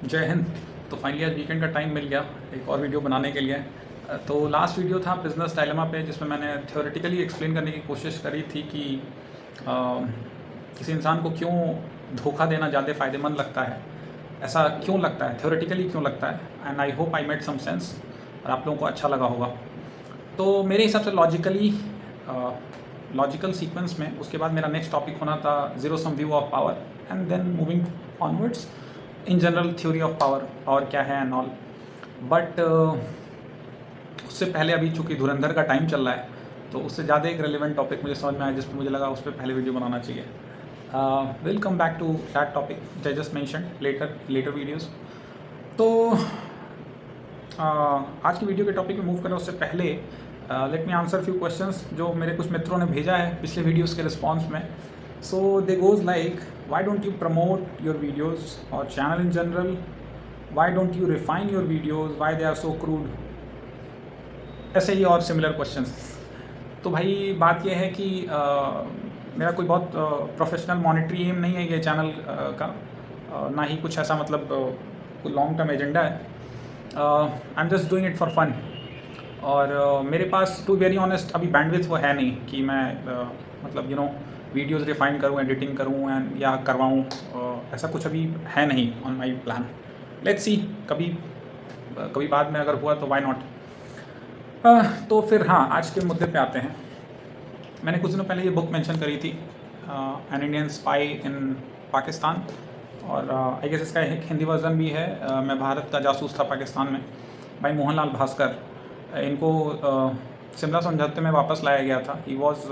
जय हिंद। तो फाइनली आज वीकेंड का टाइम मिल गया एक और वीडियो बनाने के लिए। तो लास्ट वीडियो था बिजनेस डायलेमा पे, जिसमें मैंने थ्योरेटिकली एक्सप्लेन करने की कोशिश करी थी कि अ, किसी इंसान को क्यों धोखा देना ज़्यादा फ़ायदेमंद लगता है, ऐसा क्यों लगता है, थ्योरेटिकली क्यों लगता है। And I hope I made some sense और आप लोगों को अच्छा लगा होगा। तो मेरे हिसाब से लॉजिकल सीक्वेंस में उसके बाद मेरा नेक्स्ट टॉपिक होना था zero sum view of power and then moving onwards in general theory of power क्या है एंड ऑल। बट उससे पहले अभी चूँकि धुरंधर का टाइम चल रहा है, तो उससे ज़्यादा एक रेलिवेंट टॉपिक मुझे समझ में आया जिस पर मुझे लगा उस पर पहले वीडियो बनाना चाहिए। Will come back to that topic I just mention later videos. तो आज की वीडियो के टॉपिक में मूव करें उससे पहले let me answer few questions जो मेरे कुछ मित्रों ने भेजा है पिछले वीडियोस के रिस्पॉन्स में। So they goes like, why don't you promote your videos और channel in general, why don't you refine your videos, why they are so crude, ऐसे ही और सिमिलर क्वेश्चंस। तो भाई बात यह है कि मेरा कोई बहुत प्रोफेशनल मॉनिटरी एम नहीं है ये चैनल का, ना ही कुछ ऐसा मतलब कोई लॉन्ग टर्म एजेंडा है। I am just doing it for fun. और मेरे पास टू वेरी ऑनेस्ट अभी बैंडविड्थ वो है नहीं कि मैं मतलब वीडियोज़ रिफाइन करूँ, एडिटिंग करूँ एंड या करवाऊँ, ऐसा कुछ अभी है नहीं on my plan. Let's see, कभी बाद में अगर हुआ तो वाई नॉट। तो फिर हाँ, आज के मुद्दे पे आते हैं। मैंने कुछ दिनों पहले ये बुक मेंशन करी थी, एन इंडियन स्पाई इन पाकिस्तान, और आई गेस इसका एक हिंदी वर्जन भी है, मैं भारत का जासूस था पाकिस्तान में, भाई मोहनलाल भास्कर। इनको शिमला समझौते में वापस लाया गया था। He was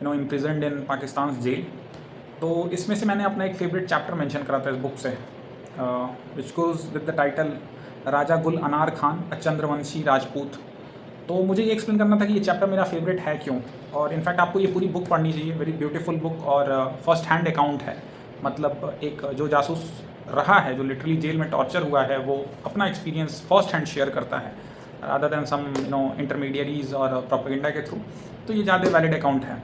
imprisoned in Pakistan jail. तो इसमें से मैंने अपना एक फेवरेट चैप्टर मेंशन करा था इस बुक से, which goes with the title Raja Gul Anar Khan अ चंद्रवंशी राजपूत। तो मुझे ये एक्सप्लेन करना था कि ये चैप्टर मेरा फेवरेट है क्यों। और इनफैक्ट आपको ये पूरी बुक पढ़नी चाहिए, वेरी ब्यूटीफुल बुक, और फर्स्ट हैंड अकाउंट है। मतलब एक जो जासूस रहा है, जो लिटरली जेल में टॉर्चर हुआ है, वो अपना एक्सपीरियंस फर्स्ट हैंड शेयर करता है रादर दैन सम इंटरमीडियरीज और प्रोपेगेंडा के थ्रू। तो ये ज़्यादा वैलिड अकाउंट है,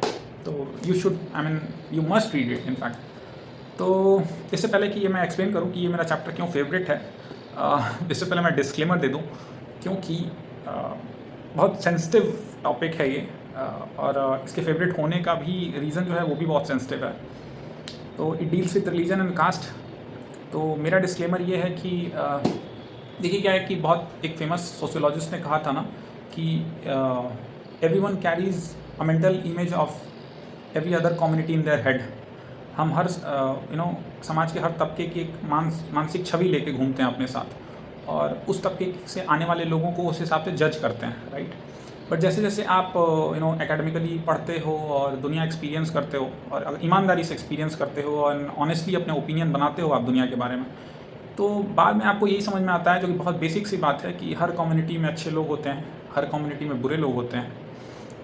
तो you should, I mean you must read it in fact. तो इससे पहले कि ये मैं एक्सप्लेन करूँ कि ये मेरा चैप्टर क्यों फेवरेट है, इससे पहले मैं डिस्क्लेमर दे दूँ, क्योंकि बहुत सेंसिटिव टॉपिक है ये, और इसके फेवरेट होने का भी रीज़न जो है वो भी बहुत सेंसिटिव है। तो it deals with religion and caste. तो मेरा डिस्क्लेमर ये है कि देखिए क्या है कि बहुत एक फेमस सोशियोलॉजिस्ट ने कहा था ना कि everyone carries a mental image of every other community in their head. हम हर समाज के हर तबके की एक मानसिक छवि लेके घूमते हैं अपने साथ, और उस तबके से आने वाले लोगों को उस हिसाब से जज करते हैं, राइट। बट जैसे जैसे आप एकेडमिकली पढ़ते हो और दुनिया एक्सपीरियंस करते हो, और ईमानदारी से एक्सपीरियंस करते हो और ऑनेस्टली अपने ओपिनियन बनाते हो आप दुनिया के बारे में, तो बाद में आपको यही समझ में आता है, जो कि बहुत बेसिक सी बात है, कि हर कम्युनिटी में अच्छे लोग होते हैं, हर कम्युनिटी में बुरे लोग होते हैं।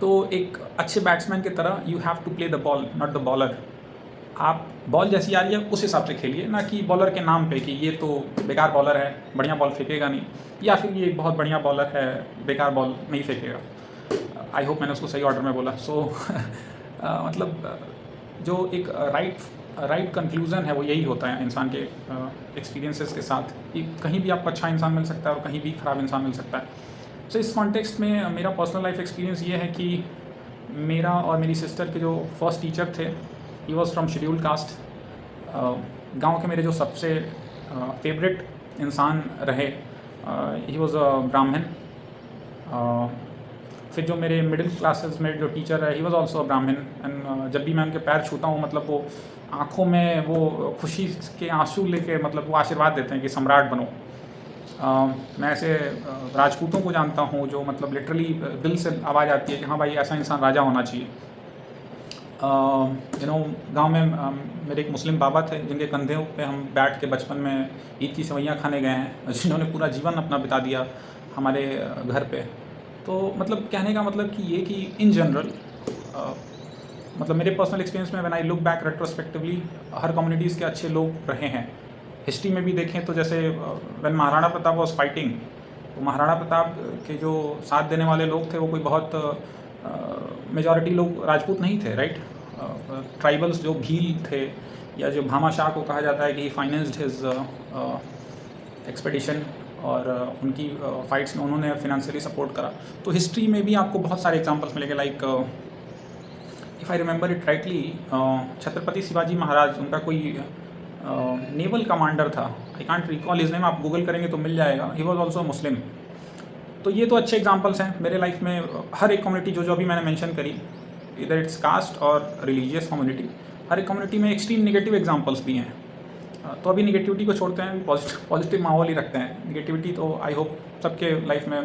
तो एक अच्छे बैट्समैन की तरह you have to play the ball not the bowler. आप बॉल जैसी आ रही है उस हिसाब से खेलिए, ना कि बॉलर के नाम पे कि ये तो बेकार बॉलर है, बढ़िया बॉल फेंकेगा नहीं, या फिर ये बहुत बढ़िया बॉलर है, बेकार बॉल नहीं फेंकेगा। आई होप मैंने उसको सही ऑर्डर में बोला। सो मतलब जो एक राइट कंक्लूज़न है वो यही होता है इंसान के एक्सपीरियंसेस के साथ, कि कहीं भी आपको अच्छा इंसान मिल सकता है और कहीं भी ख़राब इंसान मिल सकता है। सो इस कॉन्टेक्स्ट में मेरा पर्सनल लाइफ एक्सपीरियंस ये है कि मेरा और मेरी सिस्टर के जो फर्स्ट टीचर थे, he was from scheduled caste. गांव के मेरे जो सबसे फेवरेट इंसान रहे, ही वॉज अ ब्राह्मण। फिर जो मेरे मिडिल क्लासेस में जो टीचर है, ही वॉज ऑल्सो अ ब्राह्मण। एंड जब भी मैं उनके पैर छूता हूँ, मतलब वो आँखों में वो खुशी के आंसू लेके मतलब वो आशीर्वाद देते हैं कि सम्राट बनो। मैं ऐसे राजपूतों को जानता हूँ जो मतलब लिटरली दिल से आवाज़ आती है कि हाँ भाई, ऐसा इंसान राजा होना चाहिए। गांव में मेरे एक मुस्लिम बाबा थे जिनके कंधे पे हम बैठ के बचपन में ईद की सेवैयाँ खाने गए हैं, जिन्होंने पूरा जीवन अपना बिता दिया हमारे घर पे। तो मतलब कहने का मतलब कि ये कि इन जनरल मतलब मेरे पर्सनल एक्सपीरियंस में when I look back retrospectively, her communities के अच्छे लोग रहे हैं। हिस्ट्री में भी देखें तो जैसे when Maharana Pratap was fighting, तो महाराणा प्रताप के जो साथ देने वाले लोग थे वो कोई बहुत मेजॉरिटी लोग राजपूत नहीं थे, राइट। ट्राइबल्स जो भील थे, या जो भामाशाह को कहा जाता है कि ही फाइनेंस्ड हिज एक्सपेडिशन और उनकी फाइट्स में उन्होंने फिनेंशियली सपोर्ट करा। तो हिस्ट्री में भी आपको बहुत सारे एग्जांपल्स मिलेंगे, like if I remember it rightly, Chhatrapati Shivaji Maharaj, उनका कोई नेवल कमांडर था, I can't recall his name, आप गूगल करेंगे तो मिल जाएगा। He was also Muslim. तो ये तो अच्छे एग्जांपल्स हैं मेरे लाइफ में। हर एक कम्युनिटी जो जो अभी मैंने मेंशन करी, इधर इट्स कास्ट और रिलीजियस कम्युनिटी, हर एक कम्युनिटी में एक्सट्रीम नेगेटिव एग्जांपल्स भी हैं। तो अभी निगेटिविटी को छोड़ते हैं, अभी पॉजिटिव माहौल ही रखते हैं। निगेटिविटी तो आई होप सबके लाइफ में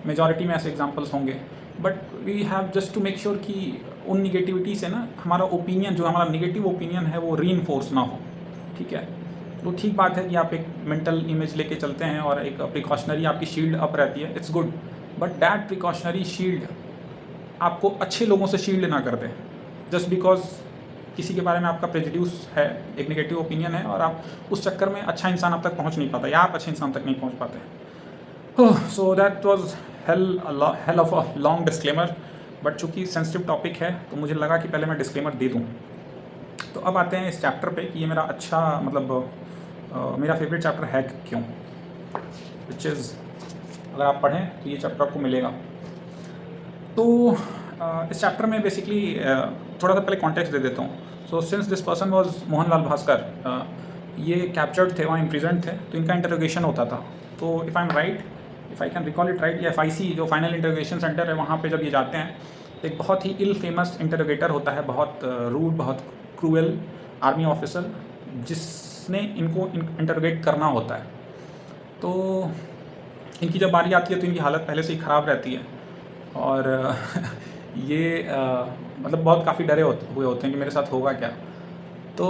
मेजॉरिटी में ऐसे एग्जांपल्स होंगे, but we have just to make sure कि उन निगेटिविटी से ना हमारा ओपिनियन, जो हमारा निगेटिव ओपिनियन है, वो रीइंफोर्स ना हो। ठीक है, तो ठीक बात है कि आप एक मेंटल इमेज लेके चलते हैं और एक प्रिकॉशनरी आपकी शील्ड अप रहती है, it's good, but that precautionary shield आपको अच्छे लोगों से शील्ड ना कर दे। जस्ट बिकॉज किसी के बारे में आपका प्रेजुड्यूस है, एक नेगेटिव ओपिनियन है, और आप उस चक्कर में अच्छा इंसान आप तक पहुंच नहीं पाता, या आप अच्छे इंसान तक नहीं पहुंच पाते। So that was hell of a long disclaimer, but चूँकि सेंसिटिव टॉपिक है तो मुझे लगा कि पहले मैं डिस्क्लेमर दे दूँ। तो अब आते हैं इस चैप्टर पे कि ये मेरा अच्छा मेरा फेवरेट चैप्टर है क्यों, विच इज़ अगर आप पढ़ें तो ये चैप्टर आपको मिलेगा। तो इस चैप्टर में बेसिकली थोड़ा सा पहले कॉन्टेक्स्ट दे देता हूँ। So since this person was Mohanlal Bhaskar, ये कैप्चर्ड थे, वहाँ इम्प्रिजेंट थे, तो इनका इंटरोगेशन होता था। तो if I am right, if I can recall it right, या FIC जो फाइनल इंटरोगेशन सेंटर है, वहाँ पे जब ये जाते हैं तो एक बहुत ही इल फेमस इंटरोगेटर होता है, बहुत रूड, बहुत क्रूएल आर्मी ऑफिसर, जिसने इनको इंटरोगेट करना होता है। तो इनकी जब बारी आती है तो इनकी हालत पहले से ही ख़राब रहती है, और ये मतलब बहुत काफ़ी डरे हुए होते हैं कि मेरे साथ होगा क्या। तो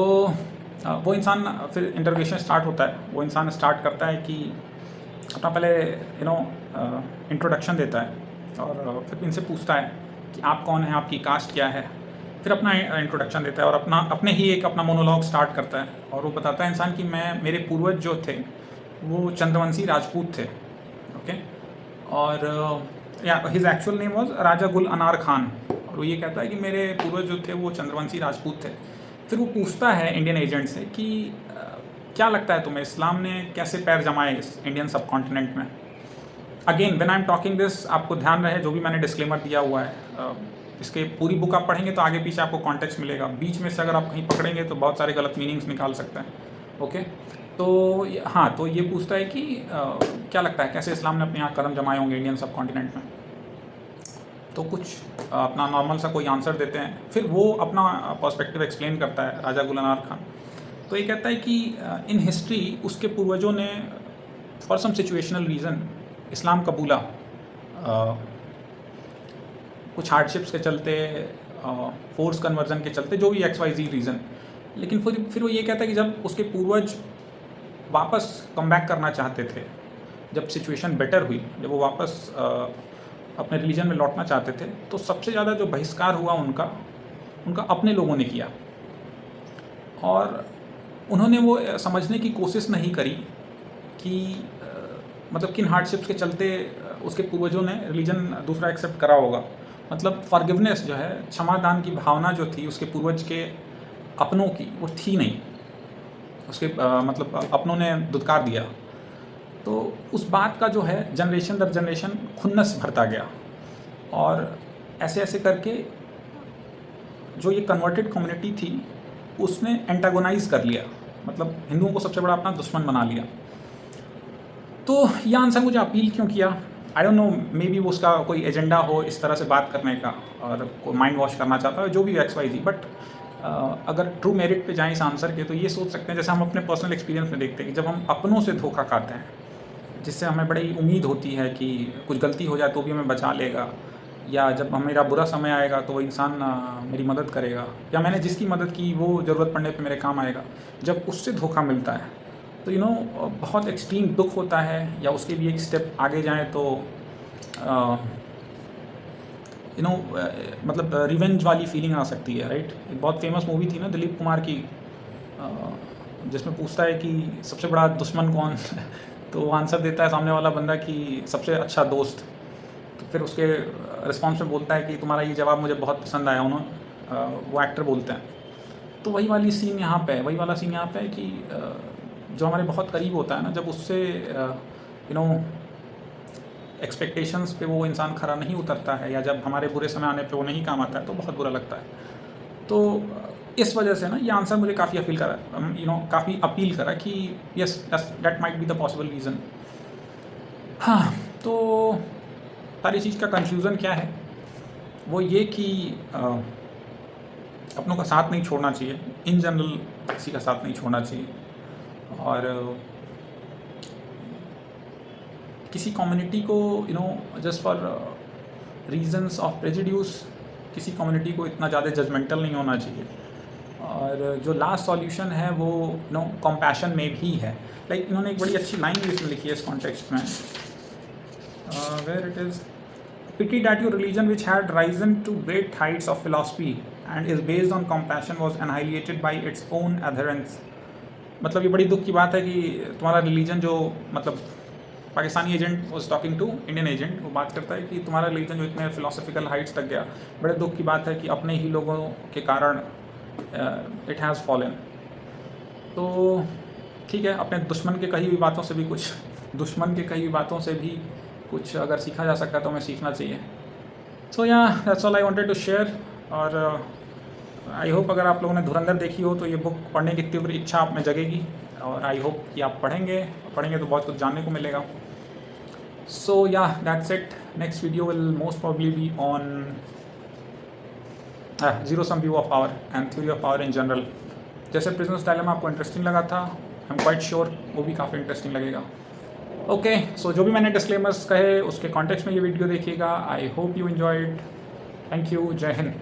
वो इंसान, फिर इंटरोगेशन स्टार्ट होता है, वो इंसान स्टार्ट करता है कि अपना पहले इंट्रोडक्शन देता है, और फिर इनसे पूछता है कि आप कौन हैं, आपकी कास्ट क्या है। फिर अपना इंट्रोडक्शन देता है और अपने ही एक अपना मोनोलॉग स्टार्ट करता है, और वो बताता है इंसान कि मेरे पूर्वज जो थे वो चंद्रवंशी राजपूत थे। ओके, और हिज एक्चुअल नेम वाज राजा गुल अनार खान, और वो ये कहता है कि मेरे पूर्वज जो थे वो चंद्रवंशी राजपूत थे। फिर वो पूछता है इंडियन एजेंट से कि क्या लगता है तुम्हें, इस्लाम ने कैसे पैर जमाए इस इंडियन सब कॉन्टिनेंट में। Again when I am talking this, आपको ध्यान रहे जो भी मैंने डिस्क्लेमर दिया हुआ है, इसके पूरी बुक आप पढ़ेंगे तो आगे पीछे आपको कॉन्टेक्स्ट मिलेगा। बीच में से अगर आप कहीं पकड़ेंगे तो बहुत सारे गलत मीनिंग्स निकाल सकते हैं। ओके, तो हाँ, तो ये पूछता है कि क्या लगता है कैसे इस्लाम ने अपने यहाँ कदम जमाए होंगे इंडियन सब कॉन्टिनेंट में। तो कुछ अपना नॉर्मल सा कोई आंसर देते हैं, फिर वो अपना पर्सपेक्टिव एक्सप्लेन करता है राजा गुल अनार खान। तो ये कहता है कि इन हिस्ट्री उसके पूर्वजों ने फॉर सम सिचुएशनल रीज़न इस्लाम कबूला, कुछ हार्डशिप्स के चलते, फोर्स कन्वर्जन के चलते, जो भी XYZ रीज़न। लेकिन फिर वो ये कहता है कि जब उसके पूर्वज वापस कम बैक करना चाहते थे, जब सिचुएशन बेटर हुई, जब वो वापस अपने रिलीजन में लौटना चाहते थे, तो सबसे ज़्यादा जो बहिष्कार हुआ उनका अपने लोगों ने किया, और उन्होंने वो समझने की कोशिश नहीं करी कि मतलब किन हार्डशिप्स के चलते उसके पूर्वजों ने रिलीजन दूसरा एक्सेप्ट करा होगा। मतलब फॉरगिवनेस जो है, क्षमादान की भावना जो थी उसके पूर्वज के अपनों की, वो थी नहीं। उसके मतलब अपनों ने दुत्कार दिया। तो उस बात का जो है जनरेशन दर जनरेशन खुन्नस भरता गया, और ऐसे ऐसे करके जो ये कन्वर्टेड कम्युनिटी थी उसने एंटागोनाइज कर लिया, मतलब हिंदुओं को सबसे बड़ा अपना दुश्मन बना लिया। तो ये आंसर मुझे अपील क्यों किया, I don't know, may be वो उसका कोई एजेंडा हो इस तरह से बात करने का, और कोई माइंड वॉश करना चाहता है, जो भी XYZ। बट अगर ट्रू मेरिट पे जाएं इस आंसर के, तो ये सोच सकते हैं, जैसे हम अपने पर्सनल एक्सपीरियंस में देखते हैं कि जब हम अपनों से धोखा खाते हैं, जिससे हमें बड़ी उम्मीद होती है कि कुछ गलती हो जाए तो भी हमें बचा लेगा, या जब मेरा बुरा समय आएगा तो वो इंसान मेरी मदद करेगा, या मैंने जिसकी मदद की वो ज़रूरत पड़ने पे मेरे काम आएगा, जब उससे धोखा मिलता है तो बहुत एक्सट्रीम दुख होता है। या उसके भी एक स्टेप आगे जाएं तो मतलब रिवेंज वाली फीलिंग आ सकती है, राइट। एक बहुत फेमस मूवी थी ना दिलीप कुमार की, जिसमें पूछता है कि सबसे बड़ा दुश्मन कौन तो वो आंसर देता है सामने वाला बंदा कि सबसे अच्छा दोस्त। तो फिर उसके रिस्पॉन्स में बोलता है कि तुम्हारा ये जवाब मुझे बहुत पसंद आया, वो एक्टर बोलते हैं। तो वही वाली सीन यहाँ पे है, वही वाला सीन यहाँ पे है कि जो हमारे बहुत करीब होता है ना, जब उससे एक्सपेक्टेशंस पे वो इंसान खरा नहीं उतरता है, या जब हमारे बुरे समय आने पे वो नहीं काम आता है, तो बहुत बुरा लगता है। तो इस वजह से ना ये आंसर मुझे काफ़ी अपील करा, काफ़ी अपील करा कि yes that might be the possible reason. हाँ, तो सारी चीज़ का कंक्लूज़न क्या है, वो ये कि अपनों का साथ नहीं छोड़ना चाहिए, इन जनरल किसी का साथ नहीं छोड़ना चाहिए, और किसी कम्युनिटी को जस्ट फॉर रीजंस ऑफ प्रेजुड्यूस किसी कम्युनिटी को इतना ज़्यादा जजमेंटल नहीं होना चाहिए। और जो लास्ट सॉल्यूशन है वो कंपैशन में भी है। लाइक इन्होंने एक बड़ी अच्छी लाइन भी इसमें लिखी है इस कॉन्टेक्स्ट में, where it is, pity that your religion which had risen to great heights of philosophy and is based on compassion was annihilated by its own adherents। मतलब ये बड़ी दुख की बात है कि तुम्हारा रिलीजन जो, मतलब Pakistani agent was talking to Indian agent, वो बात करता है कि तुम्हारा रिलीजन जो इतने फिलोसफिकल हाइट्स तक गया, बड़े दुख की बात है कि अपने ही लोगों के कारण इट हैज़ फॉलन। तो ठीक है, अपने दुश्मन के कही हुई बातों से भी कुछ, दुश्मन के कही हुई बातों से भी कुछ अगर सीखा जा सकता है तो हमें सीखना चाहिए। सो या that's all I wanted to share. और आई होप अगर आप लोगों ने धुरंधर देखी हो तो ये बुक पढ़ने की तीव्र इच्छा आप में जगेगी, और आई होप कि आप पढ़ेंगे तो बहुत कुछ जानने को मिलेगा। सो या that's it. Next video will most probably be on zero sum view of power and theory of power in general. जैसे प्रिजनर्स डायलेमा आपको इंटरेस्टिंग लगा था, आई एम क्वाइट श्योर वो भी काफ़ी इंटरेस्टिंग लगेगा। ओके, सो जो भी मैंने डिस्क्लेमर्स कहे उसके कॉन्टेक्स्ट में ये वीडियो देखिएगा। I hope you enjoyed. Thank you. जय हिंद।